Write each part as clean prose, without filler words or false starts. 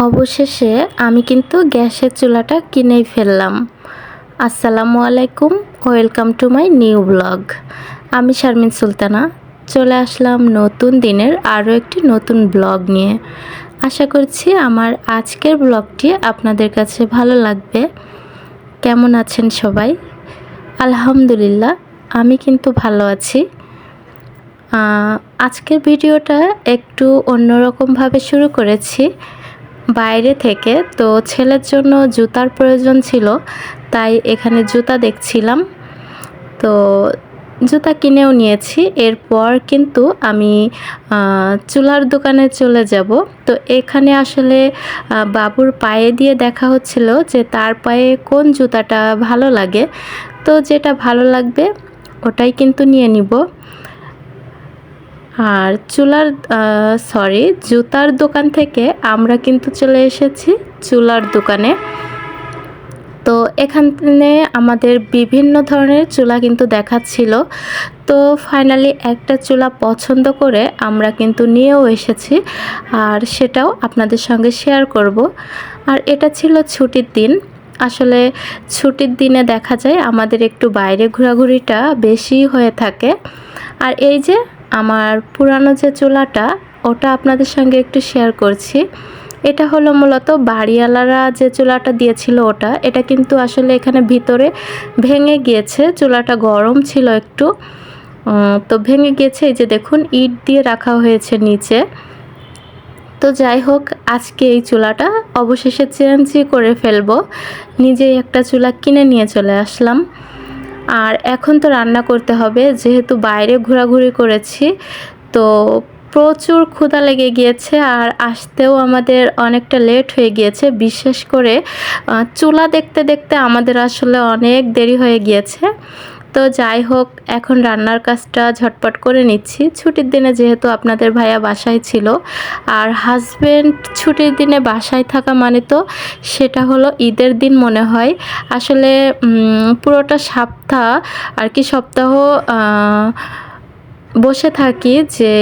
অবশেষে আমি কিন্তু গ্যাসের চুলাটা কিনেই ফেললাম। আসসালামু আলাইকুম, welcome to my new blog. আমি শারমিন সুলতানা চলে আসলাম নতুন দিনের আরও একটি নতুন ব্লগ নিয়ে। আশা করছি আমার আজকের ব্লগটি আপনাদের কাছে ভালো লাগবে। কেমন আছেন সবাই? আলহামদুলিল্লাহ, আমি কিন্তু ভালো আছি। আজকের ভিডিওটা একটু অন্যরকমভাবে শুরু করেছি বাইরে থেকে। তো ছেলের জন্য জুতার প্রয়োজন ছিল, তাই এখানে জুতা দেখছিলাম। তো জুতা কিনেও নিয়েছি। এরপর কিন্তু আমি চুলার দোকানে চলে যাব। তো এখানে আসলে বাবুর পায়ে দিয়ে দেখা হচ্ছিল যে তার পায়ে কোন জুতাটা ভালো লাগে। তো যেটা ভালো লাগবে ওটাই কিন্তু নিয়ে নিব। আর জুতার দোকান থেকে আমরা কিন্তু চলে এসেছি চুলার দোকানে। তো এখানে আমাদের বিভিন্ন ধরনের চুলা কিন্তু দেখাচ্ছিল। তো ফাইনালি একটা চুলা পছন্দ করে আমরা কিন্তু নিয়েও এসেছি, আর সেটাও আপনাদের সঙ্গে শেয়ার করব। আর এটা ছিল ছুটির দিন। আসলে ছুটির দিনে দেখা যায় আমাদের একটু বাইরে ঘোরাঘুরিটা বেশি হয়ে থাকে। আর এই যে আমার পুরানো যে চুলাটা, ওটা আপনাদের সঙ্গে একটু শেয়ার করছি। এটা হলো মূলত বাড়িওয়ালারা যে চুলাটা দিয়েছিল এটা কিন্তু আসলে এখানে ভিতরে ভেঙে গিয়েছে। চুলাটা গরম ছিল একটু, তো ভেঙে গিয়েছে। এই যে দেখুন, ইট দিয়ে রাখা হয়েছে নিচে। তো যাই হোক, আজকে এই চুলাটা অবশেষে চেঞ্জই করে ফেলবো। নিজেই একটা চুলা কিনে নিয়ে চলে আসলাম। আর এখন তো রান্না করতে হবে, যেহেতু বাইরে ঘোরাঘুরি করেছি। তো প্রচুর ক্ষুধা লেগে গিয়েছে, আর আসতেও আমাদের অনেকটা লেট হয়ে গিয়েছে। বিশেষ করে চুলা দেখতে দেখতে আমাদের আসলে অনেক দেরি হয়ে গিয়েছে। তো যাই হোক, এখন রান্নার কাজটা ঝটপট করে নিচ্ছি। ছুটির দিনে যেহেতু আপনাদের ভাইয়া বাসায় ছিল, আর হাজব্যান্ড ছুটির দিনে বাসায় থাকা মানে তো সেটা হলো ঈদের দিন মনে হয়। আসলে পুরোটা সপ্তাহ বসে থাকি যে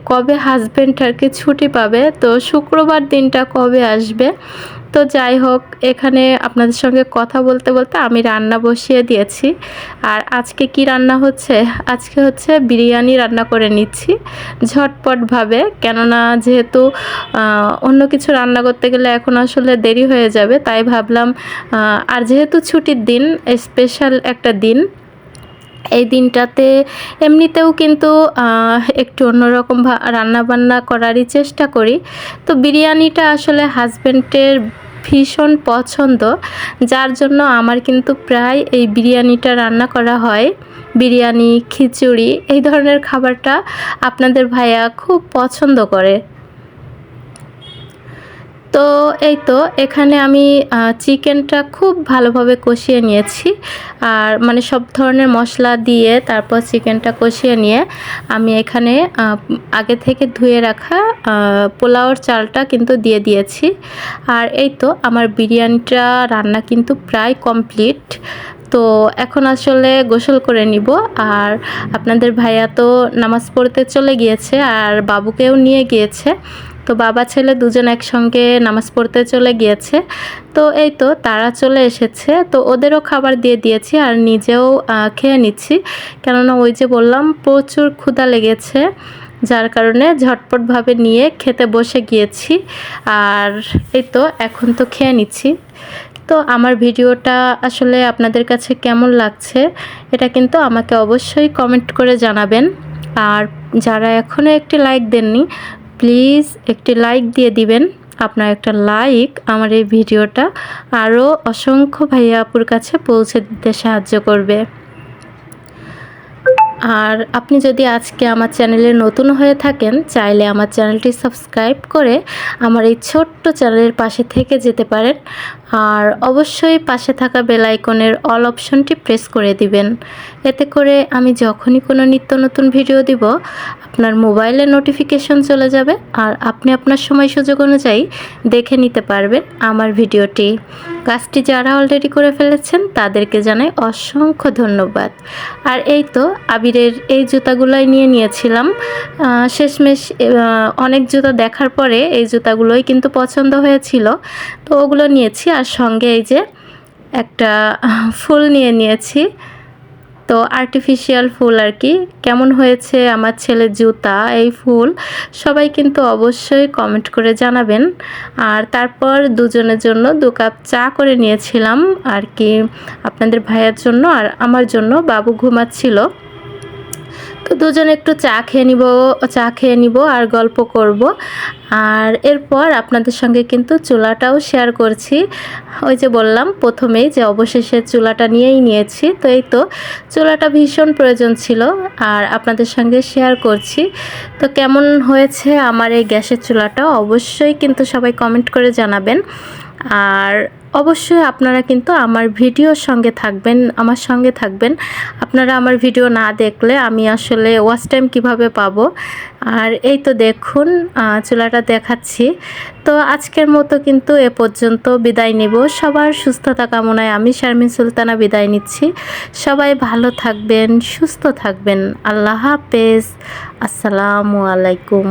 কবে হাজব্যান্ড আর কি ছুটি পাবে, তো শুক্রবার দিনটা কবে আসবে। তো যাই হোক, এখানে আপনাদের সঙ্গে কথা বলতে বলতে আমি রান্না বসিয়ে দিয়েছি। আর আজকে কি রান্না হচ্ছে? আজকে হচ্ছে বিরিয়ানি রান্না করে নিচ্ছি ঝটপটভাবে, কেননা যেহেতু অন্য কিছু রান্না করতে গেলে এখন আসলে দেরি হয়ে যাবে, তাই ভাবলাম। আর যেহেতু ছুটির দিন, স্পেশাল একটা দিন, এই দিনটাতে এমনিতেও কিন্তু একটু অন্যরকম রান্নাবান্না করারই চেষ্টা করি। তো বিরিয়ানিটা আসলে হাজব্যান্ডের ভীষণ পছন্দ, যার জন্য আমার কিন্তু প্রায় এই বিরিয়ানিটা রান্না করা হয়। বিরিয়ানি, খিচুড়ি এই ধরনের খাবারটা আপনাদের ভাইয়া খুব পছন্দ করে। তো এই তো এখানে আমি চিকেনটা খুব ভালোভাবে কষিয়ে নিয়েছি। আর মানে সব ধরনের মশলা দিয়ে তারপর চিকেনটা কষিয়ে নিয়ে আমি এখানে আগে থেকে ধুয়ে রাখা পোলাওর চালটা কিন্তু দিয়ে দিয়েছি। আর এই তো আমার বিরিয়ানিটা রান্না কিন্তু প্রায় কমপ্লিট। তো এখন আসলে গোসল করে নিব। আর আপনাদের ভাইয়া তো নামাজ পড়তে চলে গিয়েছে, আর বাবুকেও নিয়ে গিয়েছে। তো বাবা ছেলে দুজন একসঙ্গে নামাজ পড়তে চলে গিয়েছে। তো এই তো তারা চলে এসেছে, তো ওদেরও খাবার দিয়ে দিয়েছি, আর নিজেও খেয়ে নিচ্ছি। কেননা ওই যে বললাম, প্রচুর ক্ষুধা লেগেছে, যার কারণে ঝটপটভাবে নিয়ে খেতে বসে গিয়েছি। আর এই তো এখন তো খেয়ে নিচ্ছি। তো আমার ভিডিওটা আসলে আপনাদের কাছে কেমন লাগছে এটা কিন্তু আমাকে অবশ্যই কমেন্ট করে জানাবেন। আর যারা এখনও একটি লাইক দেননি, প্লিজ একটি লাইক দিয়ে দিবেন। আপনার একটা লাইক আমার এই ভিডিওটা আরও অসংখ্য ভাইয়া আপুর কাছে পৌঁছে দিতে সাহায্য করবে। আর আপনি যদি আজকে আমার চ্যানেলে নতুন হয়ে থাকেন, চাইলে আমার চ্যানেলটি সাবস্ক্রাইব করে আমার এই ছোট্ট চ্যানেলের পাশে থেকে যেতে পারেন। আর অবশ্যই পাশে থাকা বেল আইকনের অল অপশনটি প্রেস করে দিবেন। এতে করে আমি যখনই কোনো নিত্য নতুন ভিডিও দিব, আপনার মোবাইলে নোটিফিকেশন চলে যাবে, আর আপনি আপনার সময় সুযোগ অনুযায়ী দেখে নিতে পারবেন আমার ভিডিওটি। কাজটি যারা অলরেডি করে ফেলেছেন তাদেরকে জানাই অসংখ্য ধন্যবাদ। আর এই তো আবিরের এই জুতাগুলোই নিয়ে নিয়েছিলাম। শেষমেশ অনেক জুতা দেখার পরে এই জুতাগুলোই কিন্তু পছন্দ হয়েছিল, তো ওগুলো নিয়েছি। আর সঙ্গে এই যে একটা ফুল নিয়ে নিয়েছি, তো আর্টিফিশিয়াল ফুল আর কি। কেমন হয়েছে আমার ছেলের জুতা, এই ফুল, সবাই কিন্তু অবশ্যই কমেন্ট করে জানাবেন। আর তারপর দুজনের জন্য 2 কাপ চা করে নিয়েছিলাম আর কি, আপনাদের ভাইয়ের জন্য আর আমার জন্য। বাবু ঘুমাচ্ছিল, তো দুজনে একটু চা খেয়ে নিব আর গল্প করব। আর এরপর আপনাদের সঙ্গে কিন্তু চুলাটাও শেয়ার করছি। ওই যে বললাম প্রথমেই যে অবশেষে চুলাটা নিয়েই নিয়েছি, তো এই তো চুলাটা ভীষণ প্রয়োজন ছিল আর আপনাদের সঙ্গে শেয়ার করছি। তো কেমন হয়েছে আমার এই গ্যাসের চুলাটা অবশ্যই কিন্তু সবাই কমেন্ট করে জানাবেন। আর অবশ্যই আপনারা কিন্তু আমার ভিডিওর সঙ্গে থাকবেন, আমার সঙ্গে থাকবেন। আপনারা আমার ভিডিও না দেখলে আমি আসলে ওয়াচ টাইম কীভাবে পাবো। আর এই তো দেখুন চুলাটা দেখাচ্ছি। তো আজকের মতো কিন্তু এ পর্যন্ত বিদায় নেব। সবার সুস্থতা কামনায় আমি শারমিন সুলতানা বিদায় নিচ্ছি। সবাই ভালো থাকবেন, সুস্থ থাকবেন। আল্লাহ হাফেজ। আসসালামু আলাইকুম।